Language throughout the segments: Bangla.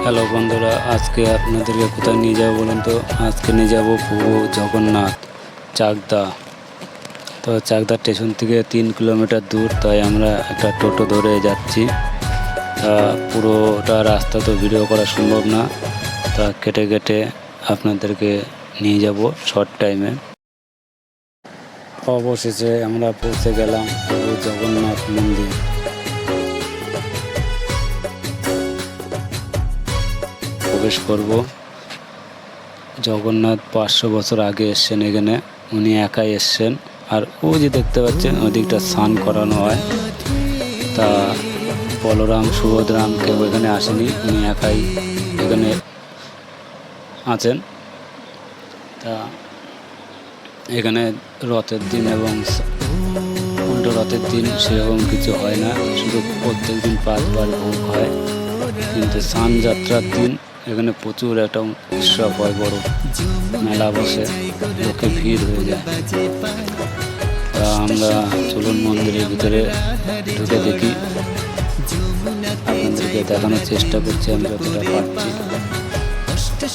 হ্যালো বন্ধুরা, আজকে আপনাদেরকে কোথায় নিয়ে যাবো বলুন তো। আজকে নিয়ে যাবো প্রভু জগন্নাথ চাকদা। তো চাকদা স্টেশন থেকে 3 কিলোমিটার দূর, তাই আমরা একটা টোটো ধরে যাচ্ছি। তা পুরোটা রাস্তা তো ভিডিও করা সম্ভব না, তা কেটে কেটে আপনাদেরকে নিয়ে যাব শর্ট টাইমে। অবশেষে আমরা পৌঁছে গেলাম প্রভু জগন্নাথ মন্দির। প্রবেশ করব। জগন্নাথ 500 বছর আগে এসছেন এখানে, উনি একাই এসছেন। আর ও যে দেখতে পাচ্ছেন ওদিকটা স্নান করানো হয়। তা বলরাম সুভদ্রাম কেউ এখানে আসেনি, উনি একাই এখানে আছেন। তা এখানে রথের দিন এবং উল্টো রথের দিন সেরকম কিছু হয় না, শুধু প্রত্যেক দিন 5 বার ভোগ হয়। কিন্তু স্নান যাত্রার দিন এখানে প্রচুর একটা উৎসব হয়, বড় মেলা বসে, লোকে ভিড় হয়ে যায়। তা আমরা চলুন মন্দিরের ভিতরে ঢুকে দেখি, আপনাদেরকে দেখানোর চেষ্টা করছি আমি যতটা পারছি।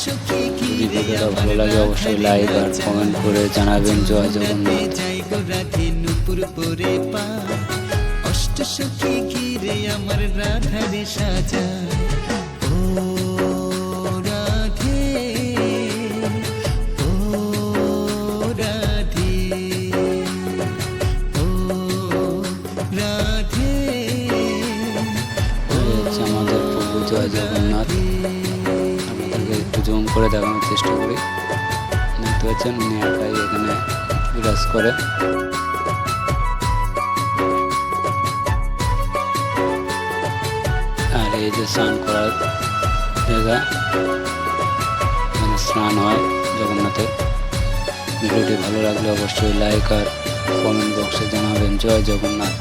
যদি ভিডিওটা ভালো লাগে অবশ্যই লাইক আর কমেন্ট করে জানাবেন। জয় জগন্নাথ। অষ্টসখী ঘিরে আমার রাধারে সাজা, ও রাধে ও রাধে ও রাধে। আমাদের প্রভু জয় জগন্নাথ। আপনাদেরকে একটু জুম করে দেখানোর চেষ্টা করি। দেখতে পাচ্ছেন উনি একাই এখানে বিরাজ করে। আর এই যে স্নান করার জায়গা, এখানে স্নান হয় জগন্নাথের। ভিডিওটি ভালো লাগলে অবশ্যই লাইক আর কমেন্ট বক্সে জানাবেন। জয় জগন্নাথ।